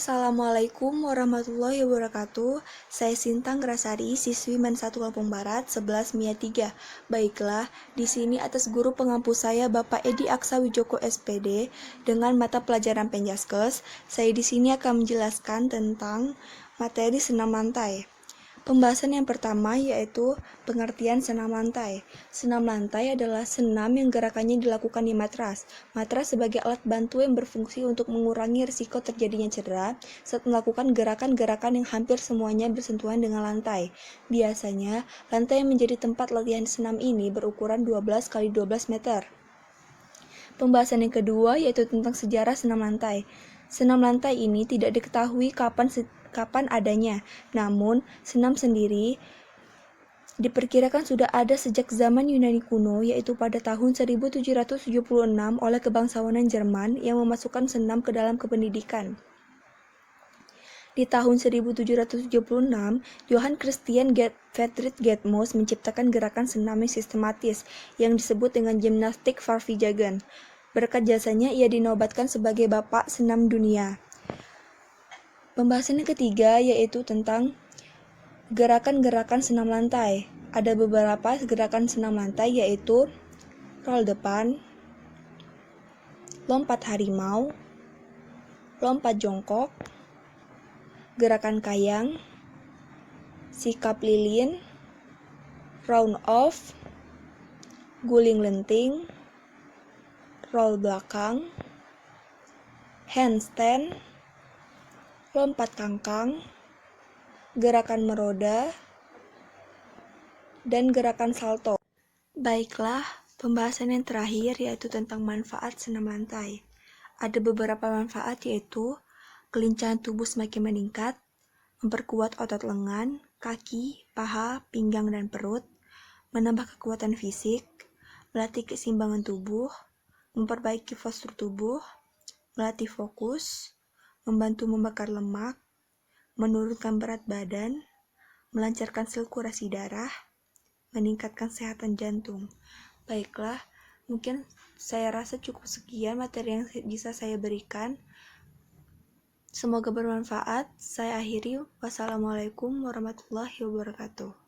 Assalamualaikum warahmatullahi wabarakatuh. Saya Sintang Grasari, siswi Men 1 Lampung Barat, 11 MIA 3. Baiklah, di sini atas guru pengampu saya Bapak Edi Aksa Wijoko SPD dengan mata pelajaran Penjaskes, saya di sini akan menjelaskan tentang materi senam lantai. Pembahasan yang pertama yaitu pengertian senam lantai. Senam lantai adalah senam yang gerakannya dilakukan di matras. Matras sebagai alat bantu yang berfungsi untuk mengurangi risiko terjadinya cedera saat melakukan gerakan-gerakan yang hampir semuanya bersentuhan dengan lantai. Biasanya, lantai yang menjadi tempat latihan senam ini berukuran 12 x 12 meter. Pembahasan yang kedua yaitu tentang sejarah senam lantai. Senam lantai ini tidak diketahui kapan adanya, namun senam sendiri diperkirakan sudah ada sejak zaman Yunani kuno, yaitu pada tahun 1776 oleh kebangsawanan Jerman yang memasukkan senam ke dalam kependidikan. Di tahun 1776, Johann Christian Friedrich Gedmos menciptakan gerakan senam yang sistematis yang disebut dengan gimnastik Farfigjagen. Berkat jasanya, ia dinobatkan sebagai Bapak Senam Dunia. Pembahasan yang ketiga yaitu tentang gerakan-gerakan senam lantai. Ada beberapa gerakan senam lantai yaitu roll depan, lompat harimau, lompat jongkok, gerakan kayang, sikap lilin, round off, guling lenting, roll belakang, handstand, lompat kangkang, gerakan meroda, dan gerakan salto. Baiklah, pembahasan yang terakhir yaitu tentang manfaat senam lantai. Ada beberapa manfaat yaitu kelincahan tubuh semakin meningkat, memperkuat otot lengan, kaki, paha, pinggang, dan perut, menambah kekuatan fisik, melatih keseimbangan tubuh, memperbaiki postur tubuh, melatih fokus, membantu membakar lemak, menurunkan berat badan, melancarkan sirkulasi darah, meningkatkan kesehatan jantung. Baiklah, mungkin saya rasa cukup sekian materi yang bisa saya berikan. Semoga bermanfaat. Saya akhiri. Wassalamualaikum warahmatullahi wabarakatuh.